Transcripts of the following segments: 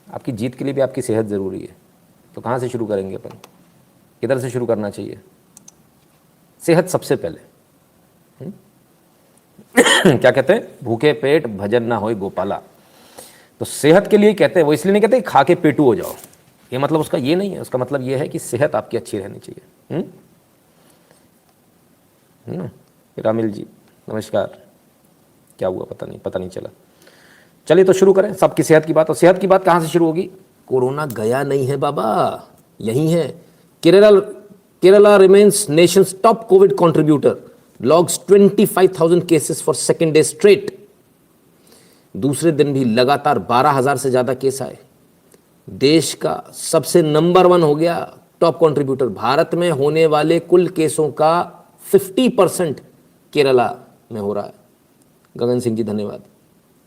आपकी जीत के लिए भी आपकी सेहत ज़रूरी है। तो कहाँ से शुरू करेंगे अपन, किधर से शुरू करना चाहिए? सेहत सबसे पहले। क्या कहते हैं, भूखे पेट भजन ना होए गोपाला। तो सेहत के लिए कहते हैं, वो इसलिए नहीं कहते खा के पेटू हो जाओ, ये मतलब उसका ये नहीं है। उसका मतलब ये है कि सेहत आपकी अच्छी रहनी चाहिए। रामिल जी नमस्कार, क्या हुआ पता नहीं चला। चलिए तो शुरू करें सबकी सेहत की बात। और सेहत की बात कहाँ से शुरू होगी? कोरोना गया नहीं है बाबा, यही है। Kerala remains Nations top Covid contributor, logs 25,000 cases for second day straight. दूसरे दिन भी लगातार 12,000 से ज्यादा केस आए। देश का सबसे नंबर 1 हो गया टॉप कंट्रीब्यूटर। भारत में होने वाले कुल केसों का 50% केरला में हो रहा है। गगन सिंह जी धन्यवाद।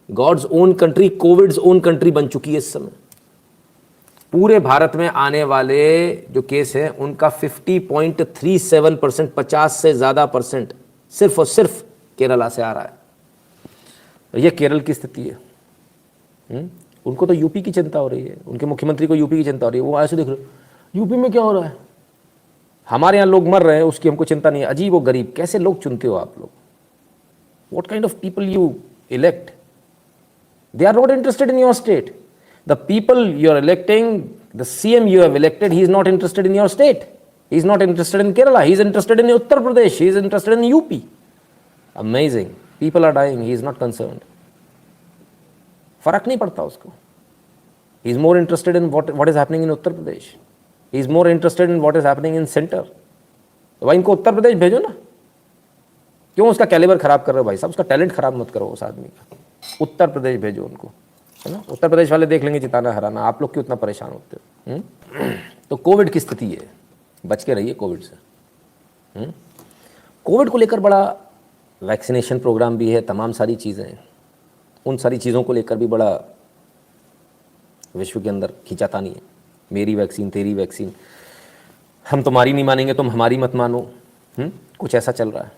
God's own country Covid's own country बन चुकी है इस समय। पूरे भारत में आने वाले जो केस हैं उनका 50.37%, 50 से ज्यादा परसेंट सिर्फ और सिर्फ केरला से आ रहा है। यह केरल की स्थिति है। उनको तो यूपी की चिंता हो रही है, उनके मुख्यमंत्री को यूपी की चिंता हो रही है। वो ऐसे देख रहे यूपी में क्या हो रहा है, हमारे यहाँ लोग मर रहे हैं उसकी हमको चिंता नहीं है। अजीब वो गरीब, कैसे लोग चुनते हो आप लोग? What kind of people you elect? They are not interested in your state. The people you are electing, the CM you have elected, he is not interested in your state. He is not interested in Kerala. He is interested in Uttar Pradesh. He is interested in UP. Amazing. People are dying. He is not concerned. फर्क नहीं पड़ता उसको. He is more interested in what is happening in Uttar Pradesh. He is more interested in what is happening in center. तो भाई इनको उत्तर प्रदेश भेजो ना. क्यों उसका कैलिबर खराब कर रहे हो भाई साहब? उसका टैलेंट खराब मत करो उस आदमी का. उत्तर प्रदेश भेजो उनको, है ना? उत्तर प्रदेश वाले देख लेंगे जिताना हराना, आप लोग क्यों इतना परेशान होते हो? तो कोविड की स्थिति है, बच के रहिए कोविड से। कोविड को लेकर बड़ा वैक्सीनेशन प्रोग्राम भी है, तमाम सारी चीज़ें हैं। उन सारी चीज़ों को लेकर भी बड़ा विश्व के अंदर खींचातानी है, मेरी वैक्सीन तेरी वैक्सीन, हम तुम्हारी नहीं मानेंगे तुम हमारी मत मानो। कुछ ऐसा चल रहा है,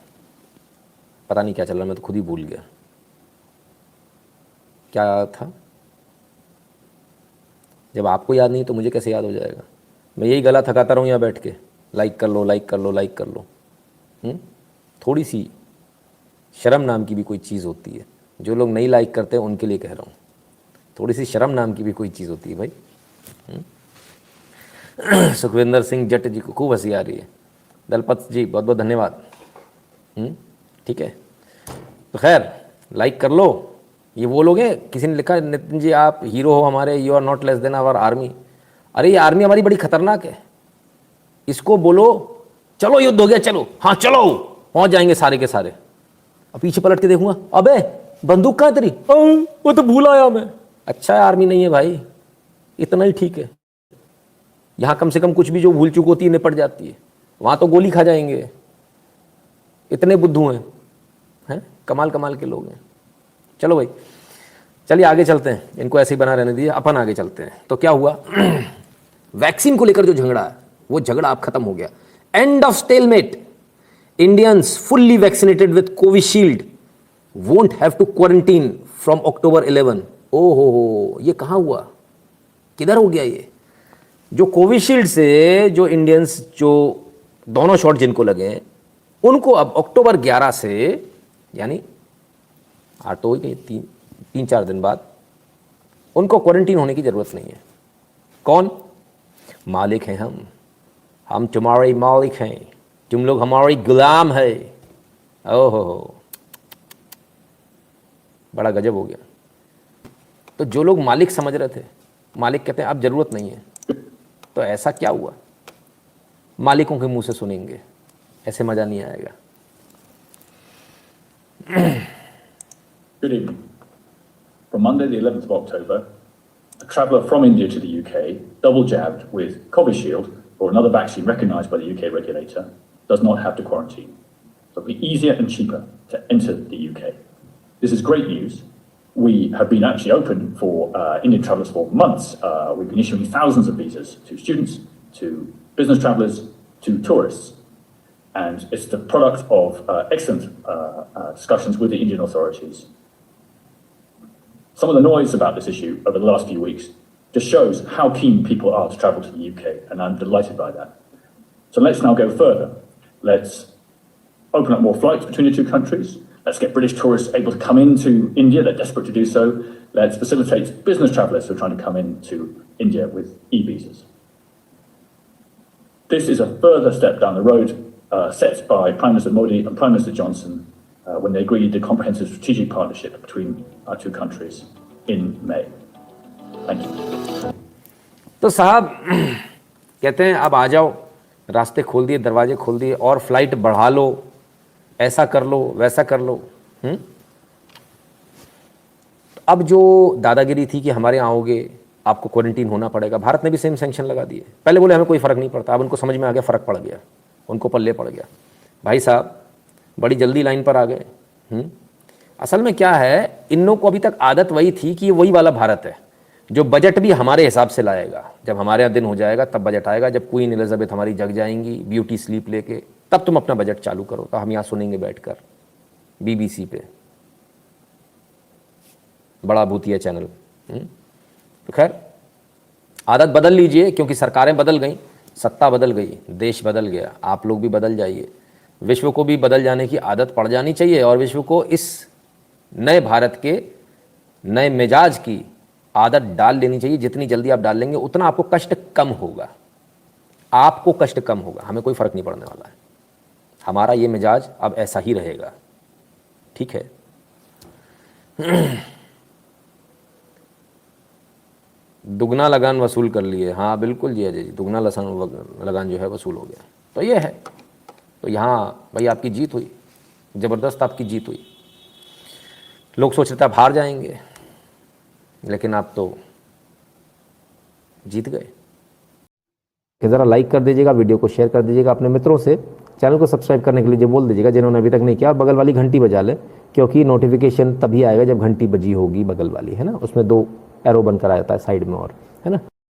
पता नहीं क्या चल रहा है, मैं तो खुद ही भूल गया क्या था। जब आपको याद नहीं तो मुझे कैसे याद हो जाएगा? मैं यही गला थकाता रहूँ यहाँ बैठ के, लाइक कर लो लाइक कर लो लाइक कर लो। थोड़ी सी शर्म नाम की भी कोई चीज़ होती है, जो लोग नहीं लाइक करते हैं उनके लिए कह रहा हूँ। थोड़ी सी शर्म नाम की भी कोई चीज़ होती है भाई। सुखविंदर सिंह जट जी को खूब हंसी आ रही है। दलपत जी बहुत बहुत धन्यवाद। ठीक है, तो खैर लाइक कर लो। ये वो लोग हैं, किसी ने लिखा नितिन जी आप हीरो हो हमारे, you are not less than our army. अरे ये आर्मी हमारी बड़ी खतरनाक है, इसको बोलो चलो युद्ध हो गया, चलो हाँ चलो, पहुंच जाएंगे सारे के सारे। अब पीछे पलट के देखूंगा, अबे बंदूक कहाँ तेरी? वो तो भूल आया मैं। अच्छा आर्मी नहीं है भाई, इतना ही ठीक है। यहाँ कम से कम कुछ भी जो भूल चूक होती है निपट जाती है, वहाँ तो गोली खा जाएंगे। इतने बुद्धू हैं, कमाल कमाल के लोग हैं। चलो भाई चलिए आगे चलते हैं, इनको ऐसे ही बना रहने दीजिए, अपन आगे चलते हैं। तो क्या हुआ? वैक्सीन को लेकर जो झगड़ा है वो झगड़ा अब खत्म हो गया। End of stalemate. Indians fully vaccinated with Covishield won't have to quarantine from October 11। ओहो, ये कहाँ हुआ, किधर हो गया ये? जो कोविशील्ड से जो इंडियंस जो दोनों शॉट जिनको लगे उनको अब October 11 से, यानी 8 तो हो गई, 3-4 दिन बाद उनको क्वारंटीन होने की ज़रूरत नहीं है। कौन? मालिक हैं हम तुम्हारे मालिक हैं, तुम लोग हमारे गुलाम है। ओहो, बड़ा गजब हो गया। तो जो लोग मालिक समझ रहे थे, मालिक कहते हैं अब ज़रूरत नहीं है। तो ऐसा क्या हुआ? मालिकों के मुंह से सुनेंगे, ऐसे मज़ा नहीं आएगा। Good evening. From Monday, the 11th of October, a traveller from India to the UK, double jabbed with Covishield or another vaccine recognised by the UK regulator, does not have to quarantine. So it'll be easier and cheaper to enter the UK. This is great news. We have been actually open for Indian travellers for months. We've been issuing thousands of visas to students, to business travellers, to tourists. And it's the product of excellent discussions with the Indian authorities. Some of the noise about this issue over the last few weeks just shows how keen people are to travel to the UK, and I'm delighted by that. So let's now go further. Let's open up more flights between the two countries. Let's get British tourists able to come into India. They're desperate to do so. Let's facilitate business travellers who are trying to come into India with e-visas. This is a further step down the road set by Prime Minister Modi and Prime Minister Johnson when they agreed the comprehensive strategic partnership between our two countries in May. Thank you. तो साहब कहते हैं अब आ जाओ, रास्ते खोल दिए, दरवाजे खोल दिए, और फ्लाइट बढ़ा लो, ऐसा कर लो, वैसा कर लो। अब जो दादागिरी थी कि हमारे यहाँ आओगे आपको क्वारंटीन होना पड़ेगा, भारत ने भी सेम सैंक्शन लगा दिए। पहले बोले हमें कोई फ़र्क नहीं पड़ता, अब उनको समझ में आ गया फ़र्क पड़ गया, उनको पल्ले पड़ गया। भाई साहब बड़ी जल्दी लाइन पर आ गए। असल में क्या है, इन लोगों को अभी तक आदत वही थी कि वही वाला भारत है जो बजट भी हमारे हिसाब से लाएगा। जब हमारे यहाँ दिन हो जाएगा तब बजट आएगा, जब क्वीन एलिजाबेथ हमारी जग जाएंगी ब्यूटी स्लीप लेके, तब तुम अपना बजट चालू करो, तो हम यहाँ सुनेंगे बैठकर BBC पे, बड़ा भूतिया चैनल। तो खैर आदत बदल लीजिए, क्योंकि सरकारें बदल गई, सत्ता बदल गई, देश बदल गया, आप लोग भी बदल जाइए। विश्व को भी बदल जाने की आदत पड़ जानी चाहिए, और विश्व को इस नए भारत के नए मिजाज की आदत डाल लेनी चाहिए। जितनी जल्दी आप डाल लेंगे उतना आपको कष्ट कम होगा, आपको कष्ट कम होगा, हमें कोई फ़र्क नहीं पड़ने वाला है। हमारा ये मिजाज अब ऐसा ही रहेगा, ठीक है। दुगना लगान वसूल कर लिए, हाँ बिल्कुल जी अजय जी, दुगना लगान जो है वसूल हो गया। तो ये है, तो यहाँ भाई आपकी जीत हुई, ज़बरदस्त आपकी जीत हुई। लोग सोच रहे थे आप हार जाएंगे, लेकिन आप तो जीत गए। ज़रा लाइक कर दीजिएगा, वीडियो को शेयर कर दीजिएगा अपने मित्रों से, चैनल को सब्सक्राइब करने के लिए बोल दीजिएगा जिन्होंने अभी तक नहीं किया, और बगल वाली घंटी बजा लें, क्योंकि नोटिफिकेशन तभी आएगा जब घंटी बजी होगी बगल वाली, है ना, उसमें 2 एरो बनकर आ जाता है साइड में, और है ना।